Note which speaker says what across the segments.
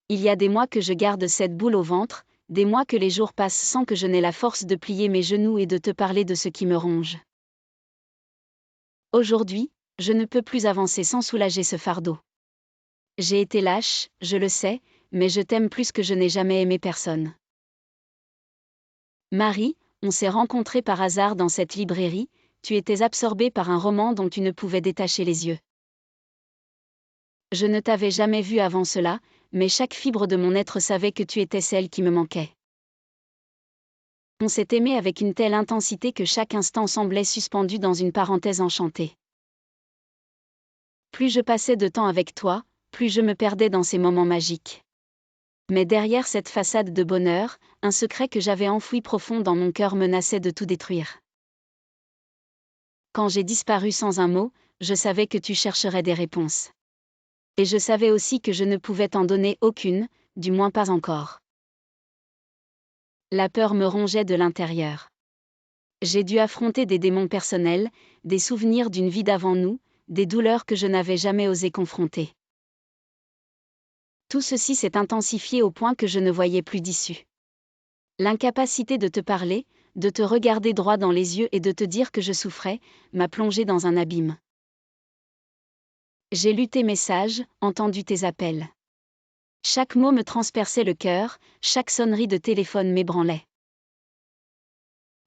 Speaker 1: il y a des mois que je garde cette boule au ventre, des mois que les jours passent sans que je n'ai la force de plier mes genoux et de te parler de ce qui me ronge. Aujourd'hui, je ne peux plus avancer sans soulager ce fardeau. J'ai été lâche, je le sais, mais je t'aime plus que je n'ai jamais aimé personne. Marie, on s'est rencontrés par hasard dans cette librairie, tu étais absorbée par un roman dont tu ne pouvais détacher les yeux. Je ne t'avais jamais vue avant cela, mais chaque fibre de mon être savait que tu étais celle qui me manquait. On s'est aimé avec une telle intensité que chaque instant semblait suspendu dans une parenthèse enchantée. Plus je passais de temps avec toi, plus je me perdais dans ces moments magiques. Mais derrière cette façade de bonheur, un secret que j'avais enfoui profond dans mon cœur menaçait de tout détruire. Quand j'ai disparu sans un mot, je savais que tu chercherais des réponses. Et je savais aussi que je ne pouvais t'en donner aucune, du moins pas encore. La peur me rongeait de l'intérieur. J'ai dû affronter des démons personnels, des souvenirs d'une vie d'avant nous, des douleurs que je n'avais jamais osé confronter. Tout ceci s'est intensifié au point que je ne voyais plus d'issue. L'incapacité de te parler, de te regarder droit dans les yeux et de te dire que je souffrais, m'a plongé dans un abîme. J'ai lu tes messages, entendu tes appels. Chaque mot me transperçait le cœur, chaque sonnerie de téléphone m'ébranlait.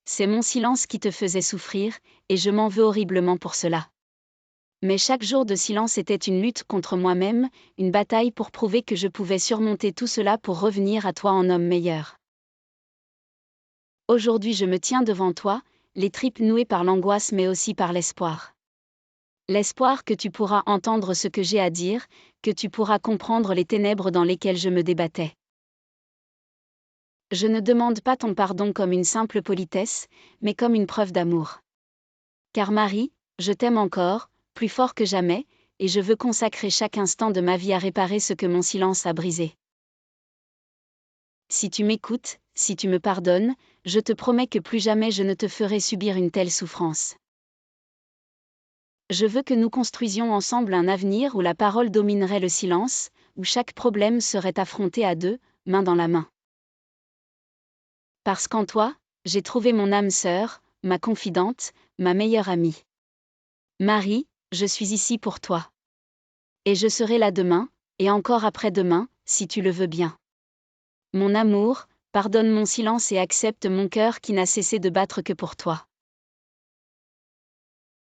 Speaker 1: C'est mon silence qui te faisait souffrir, et je m'en veux horriblement pour cela. Mais chaque jour de silence était une lutte contre moi-même, une bataille pour prouver que je pouvais surmonter tout cela pour revenir à toi en homme meilleur. Aujourd'hui je me tiens devant toi, les tripes nouées par l'angoisse mais aussi par l'espoir. L'espoir que tu pourras entendre ce que j'ai à dire, que tu pourras comprendre les ténèbres dans lesquelles je me débattais. Je ne demande pas ton pardon comme une simple politesse, mais comme une preuve d'amour. Car Marie, je t'aime encore, plus fort que jamais, et je veux consacrer chaque instant de ma vie à réparer ce que mon silence a brisé. Si tu m'écoutes, si tu me pardonnes, je te promets que plus jamais je ne te ferai subir une telle souffrance. Je veux que nous construisions ensemble un avenir où la parole dominerait le silence, où chaque problème serait affronté à deux, main dans la main. Parce qu'en toi, j'ai trouvé mon âme sœur, ma confidente, ma meilleure amie. Marie, je suis ici pour toi. Et je serai là demain, et encore après-demain, si tu le veux bien. Mon amour, pardonne mon silence et accepte mon cœur qui n'a cessé de battre que pour toi.